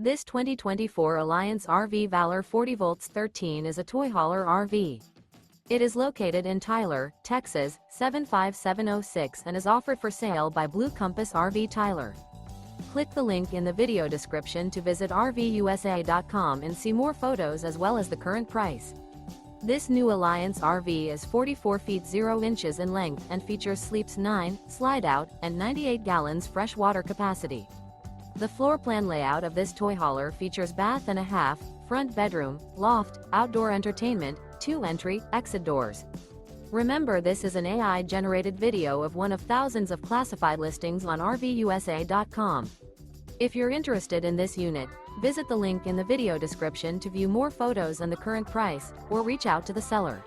This 2024 Alliance RV Valor 40 volts 13 is a toy hauler RV. It is located in Tyler, Texas, 75706 and is offered for sale by Blue Compass RV Tyler. Click the link in the video description to visit RVUSA.com and see more photos as well as the current price. This new Alliance RV is 44 feet 0 inches in length and features sleeps 9, slide-out, and 98 gallons fresh water capacity. The floor plan layout of this toy hauler features bath and a half, front bedroom, loft, outdoor entertainment, 2 entry/exit doors. Remember, this is an AI-generated video of one of thousands of classified listings on RVUSA.com. If you're interested in this unit, visit the link in the video description to view more photos and the current price, or reach out to the seller.